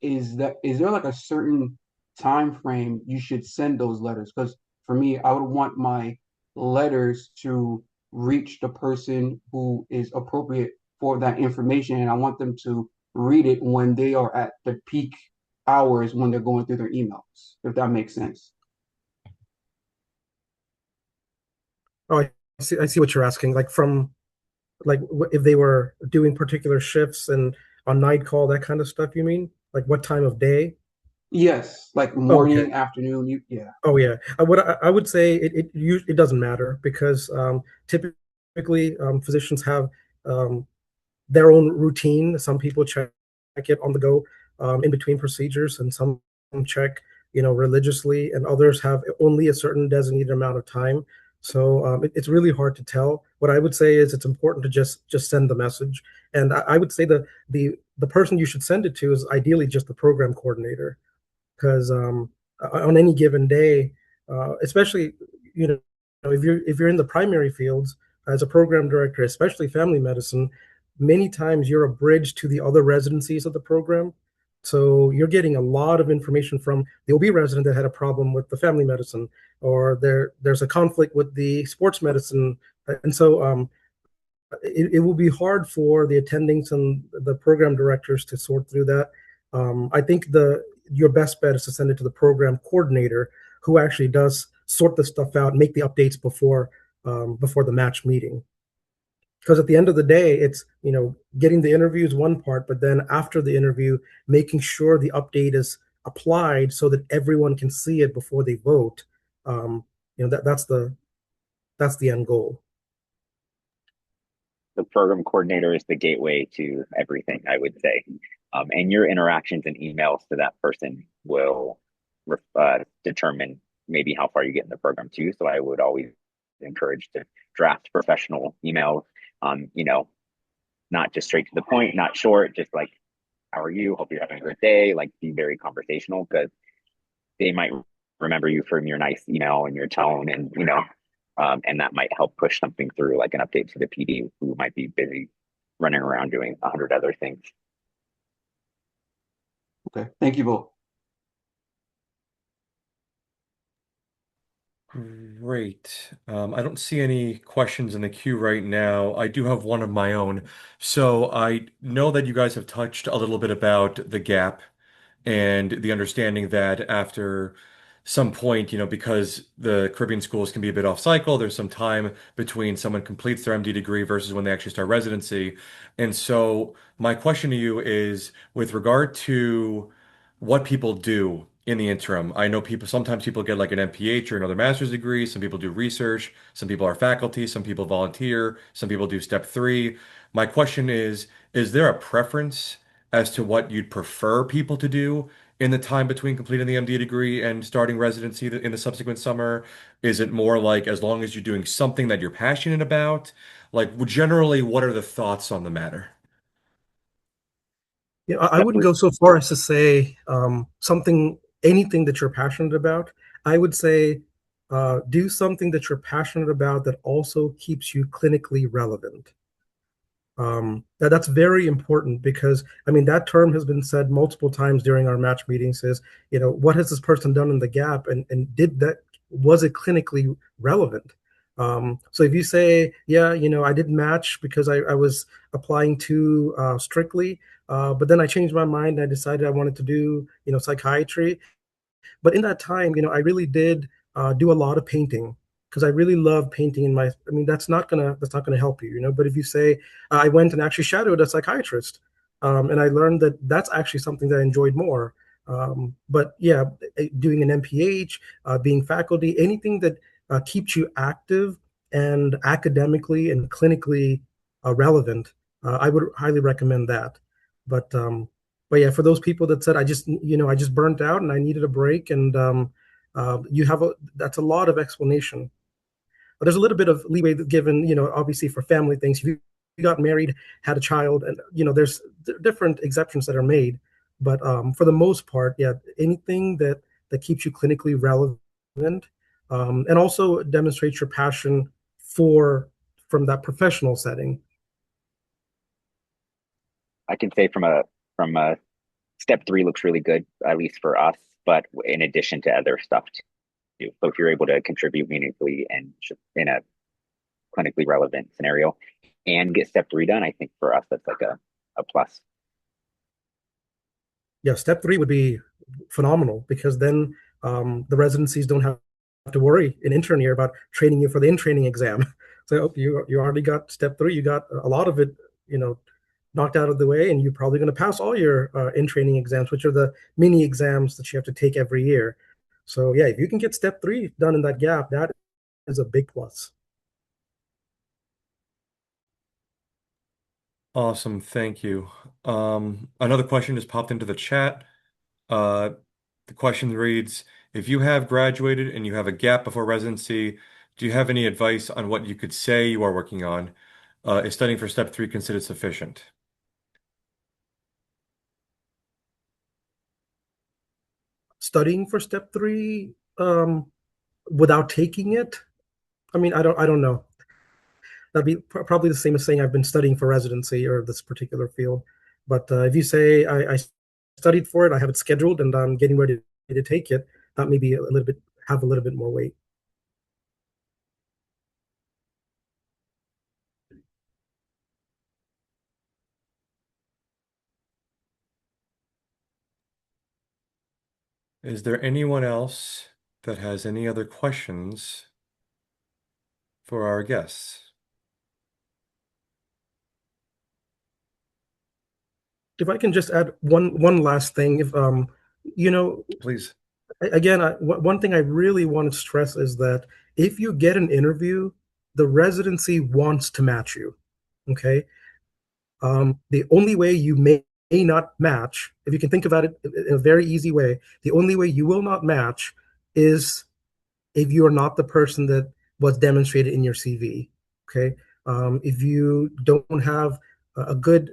is there like a certain time frame you should send those letters? Because for me, I would want my letters to reach the person who is appropriate for that information, and I want them to read it when they are at the peak hours when they're going through their emails, if that makes sense. Oh, I see what you're asking. Like from if they were doing particular shifts and on night call, that kind of stuff, you mean? Like what time of day? Yes, like Oh, okay. morning, afternoon, yeah. Oh yeah. I would say it doesn't matter because typically physicians have um, their own routine. Some people check it on the go in between procedures, and some check, religiously, and others have only a certain designated amount of time. So it's really hard to tell. What I would say is it's important to just send the message, and I would say the person you should send it to is ideally just the program coordinator, because on any given day, especially you know if you're in the primary fields as a program director, especially family medicine, many times you're a bridge to the other residencies of the program. So you're getting a lot of information from the OB resident that had a problem with the family medicine, or there's a conflict with the sports medicine, and so it will be hard for the attendings and the program directors to sort through that. I think your best bet is to send it to the program coordinator, who actually does sort the stuff out, and make the updates before the match meeting. Because at the end of the day, it's getting the interview is one part, but then after the interview, making sure the update is applied so that everyone can see it before they vote. That's the end goal. The program coordinator is the gateway to everything, I would say. And your interactions and emails to that person will determine maybe how far you get in the program too. So I would always encourage to draft professional emails, not just straight to the point, not short, just like, how are you? Hope you're having a good day. Like, be very conversational, because they might remember you from your nice email and your tone, and that might help push something through, like an update to the PD who might be busy running around doing 100 other things. Okay, thank you both. Great. I don't see any questions in the queue right now. I do have one of my own. So I know that you guys have touched a little bit about the gap and the understanding that after some point, because the Caribbean schools can be a bit off cycle, there's some time between someone completes their MD degree versus when they actually start residency. And so my question to you is with regard to what people do in the interim. I know sometimes people get like an MPH or another master's degree. Some people do research. Some people are faculty. Some people volunteer. Some people do step three. My question is there a preference as to what you'd prefer people to do in the time between completing the MD degree and starting residency in the subsequent summer? Is it more like as long as you're doing something that you're passionate about? Like, generally, what are the thoughts on the matter? Yeah, I wouldn't go so far as to say anything that you're passionate about. I would say do something that you're passionate about that also keeps you clinically relevant. That's very important because, I mean, that term has been said multiple times during our match meetings is, what has this person done in the gap, and was it clinically relevant? So if you say, yeah, I didn't match because I was applying too strictly, but then I changed my mind. I decided I wanted to do, psychiatry. But in that time, I really did do a lot of painting because I really love painting I mean, that's not gonna help you, But if you say I went and actually shadowed a psychiatrist, and I learned that that's actually something that I enjoyed more. But yeah, doing an MPH, being faculty, anything that keeps you active and academically and clinically relevant, I would highly recommend that. But but yeah, for those people that said I just burnt out and I needed a break, and that's a lot of explanation. But there's a little bit of leeway given, obviously for family things. If you got married, had a child, and there's different exceptions that are made. But for the most part, yeah, anything that keeps you clinically relevant, and also demonstrate your passion for from that professional setting. I can say from a step three looks really good, at least for us, but in addition to other stuff too. So if you're able to contribute meaningfully and in a clinically relevant scenario and get step three done, I think for us that's like a plus. Yeah, step three would be phenomenal because then the residencies don't have to worry in intern year about training you for the in-training exam. So you already got step three. You got a lot of it, knocked out of the way, and you're probably going to pass all your in-training exams, which are the mini exams that you have to take every year. So yeah, if you can get step three done in that gap, that is a big plus. Awesome, thank you. Another question just popped into the chat. Uh, the question reads, if you have graduated and you have a gap before residency, do you have any advice on what you could say you are working on? Is studying for step three considered sufficient? Studying for step three without taking it, I mean, I don't know. That'd be probably the same as saying I've been studying for residency or this particular field. But if you say I studied for it, I have it scheduled, and I'm getting ready to take it, that maybe a little bit have a little bit more weight. Is there anyone else that has any other questions for our guests? If I can just add one last thing, if you know, Please. again, one thing I really want to stress is that if you get an interview, the residency wants to match you. Okay. The only way you may not match, if you can think about it in a very easy way, the only way you will not match is if you are not the person that was demonstrated in your CV. Okay. If you don't have a good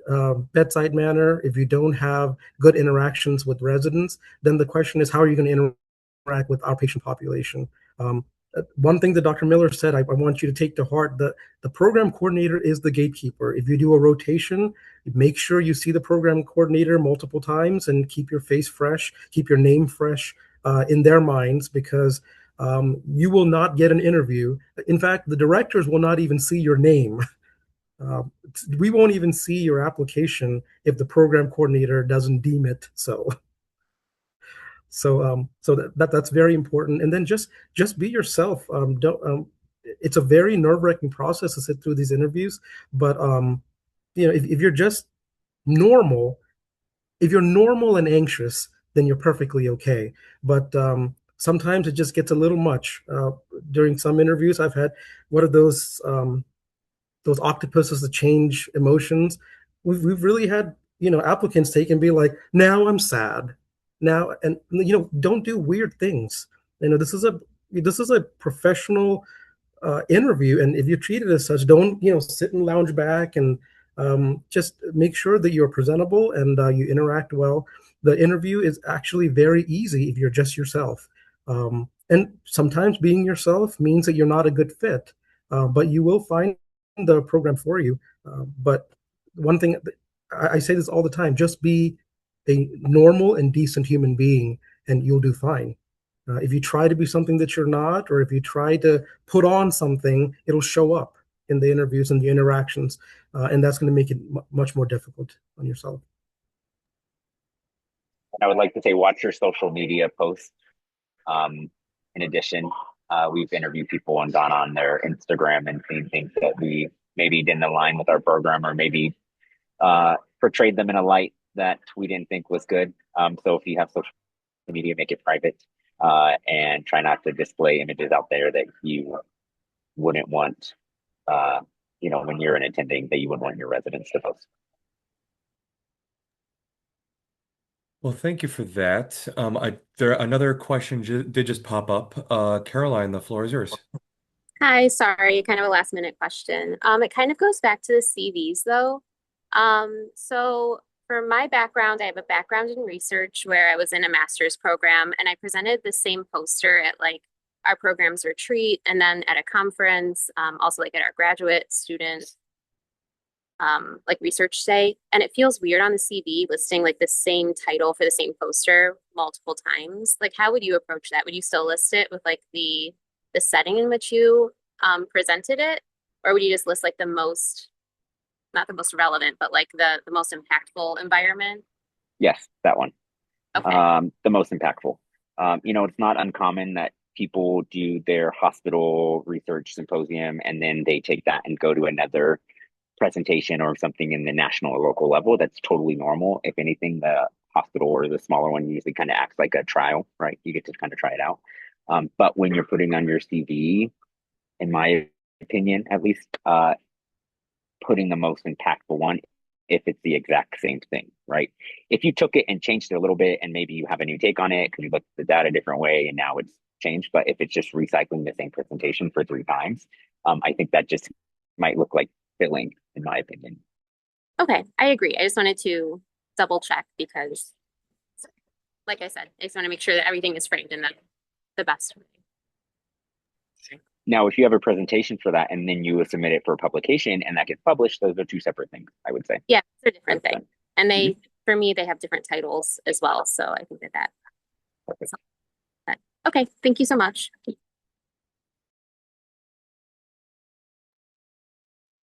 bedside manner, if you don't have good interactions with residents, then the question is, how are you going to interact with our patient population? One thing that Dr. Miller said, I want you to take to heart that the program coordinator is the gatekeeper. If you do a rotation, make sure you see the program coordinator multiple times and keep your face fresh, keep your name fresh in their minds, because you will not get an interview. In fact, the directors will not even see your name. Uh, we won't even see your application if the program coordinator doesn't deem it so. So that's very important. And then just be yourself. Don't. It's a very nerve-wracking process to sit through these interviews, but if you're just normal, if you're normal and anxious, then you're perfectly okay. But sometimes it just gets a little much. During some interviews, I've had what are those octopuses that change emotions. We've really had applicants take and be like, now I'm sad, now, and don't do weird things. This is a professional interview, and if you treat it as such, don't sit and lounge back, and just make sure that you're presentable and you interact well. The interview is actually very easy if you're just yourself, and sometimes being yourself means that you're not a good fit, but you will find the program for you. But one thing, I say this all the time: just be a normal and decent human being, and you'll do fine. If you try to be something that you're not, or if you try to put on something, it'll show up in the interviews and the interactions, and that's going to make it much more difficult on yourself. I would like to say, watch your social media posts. In addition, we've interviewed people and gone on their Instagram and seen things that we maybe didn't align with our program, or maybe portrayed them in a light that we didn't think was good. So if you have social media, make it private, and try not to display images out there that you wouldn't want, when you're an attending, that you wouldn't want your residents to post. Well, thank you for that. Another question did just pop up. Caroline, the floor is yours. Hi, sorry, kind of a last minute question. It kind of goes back to the CVs though. So for my background, I have a background in research where I was in a master's program and I presented the same poster at like our program's retreat and then at a conference, also like at our graduate student like research day. And it feels weird on the CV listing like the same title for the same poster multiple times. Like how would you approach that? Would you still list it with like the setting in which you presented it? Or would you just list like the most, not the most relevant, but like the most impactful environment? Yes, that one. Okay. The most impactful. It's not uncommon that people do their hospital research symposium and then they take that and go to another presentation or something in the national or local level. That's totally normal. If anything, the hospital or the smaller one usually kind of acts like a trial, right? You get to kind of try it out. But when you're putting on your CV, in my opinion, at least, putting the most impactful one if it's the exact same thing, right? If you took it and changed it a little bit and maybe you have a new take on it because you looked at the data a different way and now it's changed, but if it's just recycling the same presentation for 3 times, I think that just might look like filling, in my opinion. Okay, I agree. I just wanted to double check because, like I said, I just want to make sure that everything is framed in the best way. Now, if you have a presentation for that and then you submit it for publication and that gets published, those are 2 separate things, I would say. Yeah, it's a different thing. Done. And they, for me, they have different titles as well. So I think that Perfect. but, okay, thank you so much.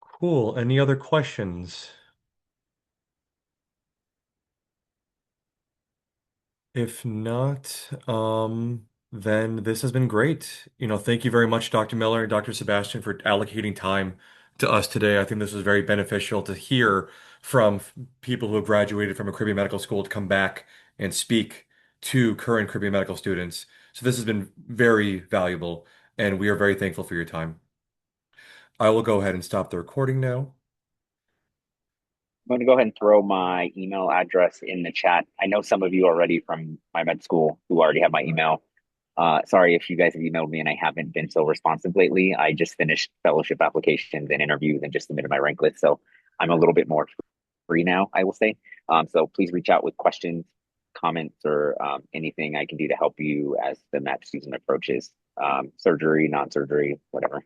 Cool. Any other questions? If not, then this has been great. Thank you very much, Dr. Miller and Dr. Sebastian, for allocating time to us today. I think this was very beneficial to hear from people who have graduated from a Caribbean Medical School to come back and speak to current Caribbean Medical students. So this has been very valuable, and we are very thankful for your time. I will go ahead and stop the recording now. I'm going to go ahead and throw my email address in the chat. I know some of you already from my med school who already have my email. Sorry if you guys have emailed me and I haven't been so responsive lately. I just finished fellowship applications and interviews and just submitted my rank list. So I'm a little bit more free now, I will say. So please reach out with questions, comments, or anything I can do to help you as the match season approaches. Surgery, non-surgery, whatever.